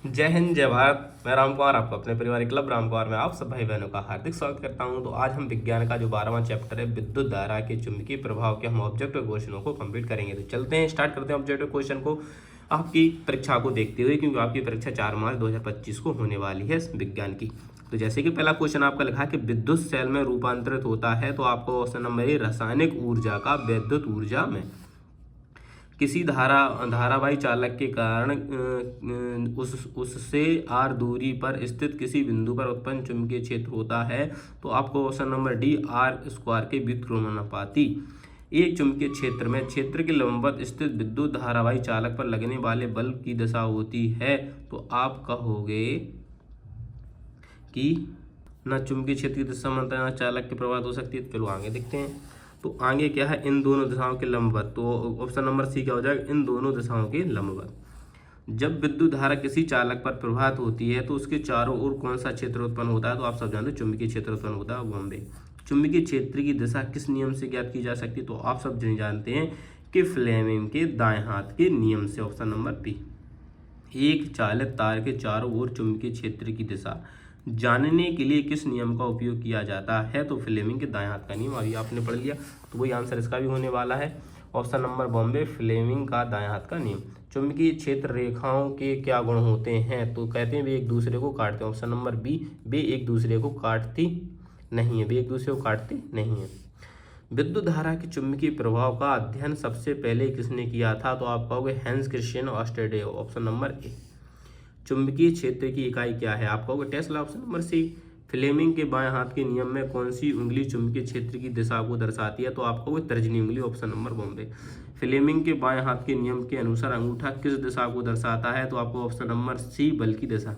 जय हिंद जय भारत। मैं राम कुमार आपको अपने परिवार क्लब राम कुमार में आप सब भाई बहनों का हार्दिक स्वागत करता हूं। तो आज हम विज्ञान का जो 12वां चैप्टर है विद्युत धारा के चुंबकीय प्रभाव के हम ऑब्जेक्टिव क्वेश्चनों को कंप्लीट करेंगे। तो चलते हैं, स्टार्ट करते हैं ऑब्जेक्टिव क्वेश्चन को आपकी परीक्षा को देखते हुए, क्योंकि आपकी परीक्षा 4 मार्च 2025 को होने वाली है विज्ञान की। तो जैसे कि पहला क्वेश्चन आपका लिखा कि विद्युत सेल में रूपांतरित होता है, तो आपको ऑप्शन नंबर ए रासायनिक ऊर्जा का विद्युत ऊर्जा में। किसी धारावाही चालक के कारण उससे आर दूरी पर स्थित किसी बिंदु पर उत्पन्न चुंबकीय क्षेत्र होता है, तो आपको option number D R square के व्युत्क्रमानुपाती। एक चुंबकीय क्षेत्र में क्षेत्र के लंबवत स्थित विद्युत धारावाही चालक पर लगने वाले बल की दिशा होती है, तो आप कहोगे कि न चुंबकीय क्षेत्र की दिशा में चालक की प्रभावित हो सकती है। चलो आगे देखते हैं। तो आगे क्या है, इन दोनों दिशाओं के लंबवत। तो ऑप्शन नंबर सी क्या हो जाएगा, इन दोनों दिशाओं के लंबवत। जब विद्युत धारा किसी चालक पर प्रभावित होती है तो उसके चारों ओर कौन सा क्षेत्र उत्पन्न होता है, तो आप सब जानते हैं चुंबकीय क्षेत्र उत्पन्न होता है बॉम्बे। चुंबकीय क्षेत्र की दिशा किस नियम से ज्ञात की जा सकती है, तो आप सब जानते हैं कि फ्लेमिंग के दाएं हाथ के नियम से। Option number B. एक चालित तार के चारों ओर चुंबकीय क्षेत्र की दिशा जानने के लिए किस नियम का उपयोग किया जाता है, तो फ्लेमिंग के दाएं हाथ का नियम। अभी आपने पढ़ लिया, तो वही आंसर इसका भी होने वाला है। ऑप्शन नंबर बॉम्बे, फ्लेमिंग का दाएं हाथ का नियम। चुंबकीय क्षेत्र रेखाओं के क्या गुण होते हैं, तो कहते हैं वे एक दूसरे को काटते हैं। ऑप्शन नंबर बी, वे एक दूसरे को काटती नहीं है, वे एक दूसरे को काटती नहीं है। विद्युत धारा के चुंबकीय प्रभाव का अध्ययन सबसे पहले किसने किया था, तो आप कहोगे Hans Christian Oersted. Option number A. चुंबकीय क्षेत्र की इकाई क्या है, आप कहोगे tesla. Option number C. Fleming के बाएं हाथ के नियम में कौन सी उंगली चुंबकीय क्षेत्र की दिशा को दर्शाती है, तो आप कहोगे तर्जनी उंगली। Option number Bombay. फ्लेमिंग के बाएं हाथ के नियम के अनुसार अंगूठा किस दिशा को दर्शाता है, तो आपको ऑप्शन नंबर सी बल की दिशा।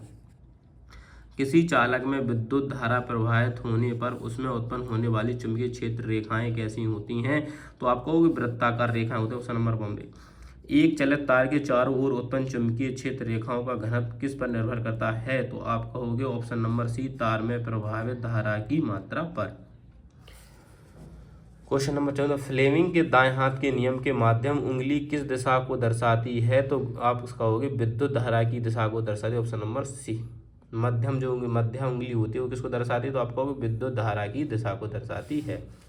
किसी चालक में विद्युत धारा प्रवाहित होने पर उसमें उत्पन्न होने वाली चुंबकीय क्षेत्र रेखाएं कैसी होती हैं, तो आप कहोगे वृत्ताकार रेखाएं होती है। Option number Bombay. एक चलित तार के चारों ओर उत्पन्न चुंबकीय क्षेत्र रेखाओं का घनत्व किस पर निर्भर करता है, तो आप कहोगे ऑप्शन नंबर सी तार में प्रवाहित धारा की मात्रा पर। क्वेश्चन नंबर 14, फ्लेमिंग के दाएं हाथ के नियम के माध्यम उंगली किस दिशा को दर्शाती है, तो आप उसका कहोगे विद्युत धारा की दिशा को दर्शाती है। Option number C. मध्यम जो मध्य उंगली होती है वो किसको दर्शाती है, तो आप कहोगे विद्युत धारा की दिशा को दर्शाती है।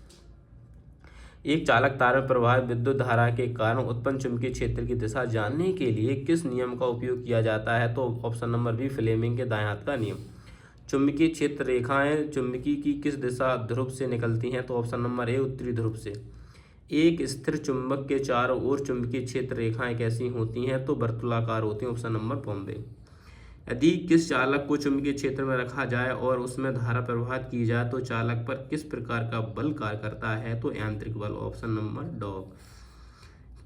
एक चालक तार में प्रवाहित विद्युत धारा के कारण उत्पन्न चुंबकीय क्षेत्र की दिशा जानने के लिए किस नियम का उपयोग किया जाता है, तो ऑप्शन नंबर बी फ्लेमिंग के दाएं हाथ का नियम। चुंबकीय क्षेत्र रेखाएं चुंबकी की किस दिशा ध्रुव से निकलती हैं, तो ऑप्शन नंबर ए उत्तरी ध्रुव से। एक स्थिर चुंबक के चारों ओर चुंबकीय क्षेत्र रेखाएं कैसी होती हैं, तो वर्तुलाकार होती हैं। Option number Bombay. यदि किस चालक को चुंबकीय क्षेत्र में रखा जाए और उसमें धारा प्रवाहित की जाए तो चालक पर किस प्रकार का बल कार्य करता है, तो यांत्रिक बल। Option number dog.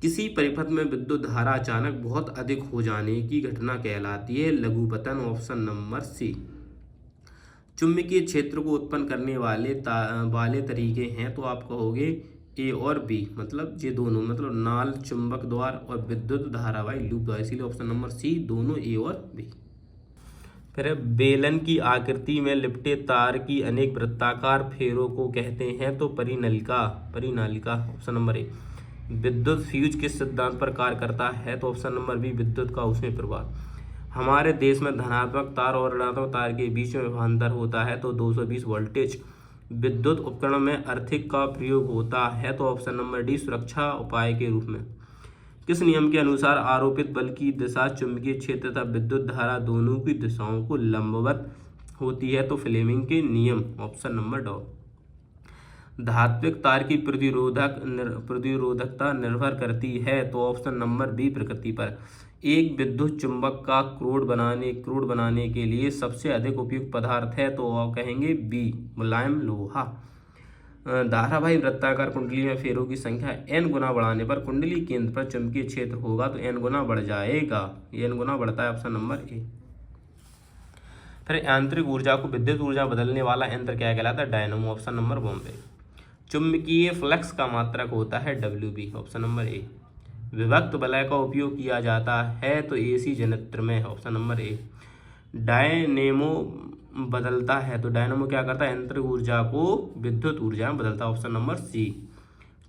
किसी परिपथ में विद्युत धारा अचानक बहुत अधिक हो जाने की घटना कहलाती है लघुपतन। Option number C. चुंबकीय क्षेत्र को उत्पन्न करने वाले तरीके हैं, तो आप कहोगे ए और बी, मतलब ये दोनों, मतलब नाल, चुंबक द्वार और विद्युत धारावाही लूप द्वार। इसीलिए ऑप्शन नंबर सी दोनों ए और बी। फिर बेलन की आकृति में लिपटे तार की अनेक वृत्ताकार फेरों को कहते हैं, तो परिनालिका। ऑप्शन नंबर ए। विद्युत फ्यूज किस सिद्धांत पर कार्य करता है, तो ऑप्शन नंबर बी विद्युत का ऊष्मीय प्रवाह। हमारे देश में धनात्मक तार और ऋणात्मक तार के बीच में विभवांतर होता है, तो 220 वोल्टेज। विद्युत उपकरण में अर्थिक का प्रयोग होता है, तो ऑप्शन नंबर डी सुरक्षा उपाय के रूप में। किस नियम के अनुसार आरोपित बल की दिशा चुंबकीय क्षेत्र तथा विद्युत धारा दोनों की दिशाओं को लंबवत होती है, तो फ्लेमिंग के नियम। ऑप्शन नंबर डॉ। धात्विक तार की प्रतिरोधकता निर्भर करती है, तो ऑप्शन नंबर बी प्रकृति पर। एक विद्युत चुंबक का क्रोड बनाने के लिए सबसे अधिक उपयुक्त पदार्थ है, तो आप कहेंगे बी मुलायम लोहा। धारावाही वृत्ताकार कुंडली में फेरों की संख्या n गुना बढ़ाने पर कुंडली केंद्र पर चुंबकीय क्षेत्र होगा, तो n गुना बढ़ जाएगा, n गुना बढ़ता है। ऑप्शन नंबर ए। फिर यांत्रिक ऊर्जा को विद्युत ऊर्जा बदलने वाला यंत्र क्या कहलाता है, डायनमो। Option number Bombay. चुंबकीय फ्लक्स का मात्रक होता है WB। ऑप्शन नंबर ए। विभक्त वलय का उपयोग किया जाता है, तो AC जनरेटर में। ऑप्शन नंबर ए। डायनेमो बदलता है, तो डायनामो क्या करता है, यंत्र ऊर्जा को विद्युत ऊर्जा में बदलता है। Option number C.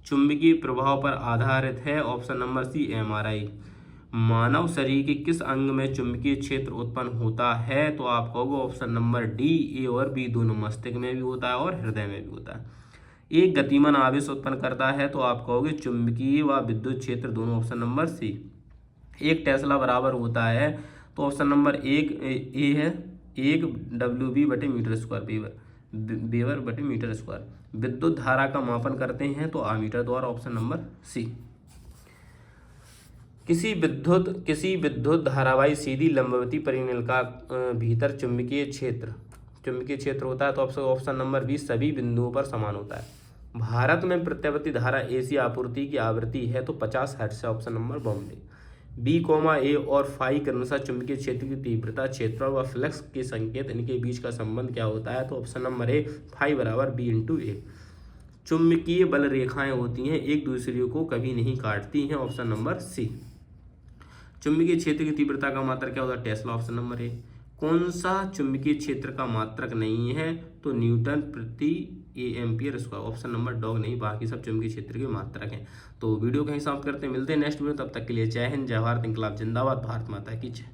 चुंबकीय प्रभाव पर आधारित है। Option number C MRI। मानव शरीर के किस अंग में चुंबकीय क्षेत्र उत्पन्न होता है? तो आप कहोगे ऑप्शन नंबर डी, ए और बी दोनों, मस्तिष्क में भी होता है और हृदय में भी होता है। एक गतिमान आवेश उत्पन्न करता है, तो आप कहोगे चुंबकीय व विद्युत क्षेत्र दोनों, ऑप्शन नंबर सी। एक टेस्ला बराबर होता है, तो ऑप्शन नंबर एक ए है, 1 WB बटे मीटर स्क्वायर, वेबर बटे मीटर स्क्वायर। विद्युत धारा का मापन करते हैं, तो आमीटर द्वारा, ऑप्शन नंबर सी। किसी विद्युत धारावाही सीधी लंबवती परिनलिका भीतर चुंबकीय क्षेत्र होता है, तो ऑप्शन नंबर बी, सभी बिंदुओं पर समान होता है। भारत में प्रत्यावर्ती धारा एसी आपूर्ति की आवृत्ति है, तो 50 हर्ट्ज है, ऑप्शन नंबर बॉम्बे। बी, ए और फाई के अनुसार चुंबकीय क्षेत्र की तीव्रता, क्षेत्रफल व फ्लक्स के संकेत, इनके बीच का संबंध क्या होता है? तो ऑप्शन नंबर ए, फाई बराबर बी इंटू ए। चुंबकीय बल रेखाएं होती हैं, एक दूसरे को कभी नहीं काटती हैं, ऑप्शन नंबर सी। चुंबकीय क्षेत्र की तीव्रता का मात्रक क्या होता है? टेस्ला, ऑप्शन नंबर ए। कौन सा चुंबकीय क्षेत्र का मात्रक नहीं है? तो न्यूटन प्रति ampere square, option number dog नहीं, बाकी सब चुंबकीय क्षेत्र के मात्रक हैं। तो वीडियो कहीं समाप्त करते हैं, मिलते हैं नेक्स्ट वीडियो, तब तक के लिए जय हिंद, जय भारत, इंकलाब जिंदाबाद, भारत माता की जय।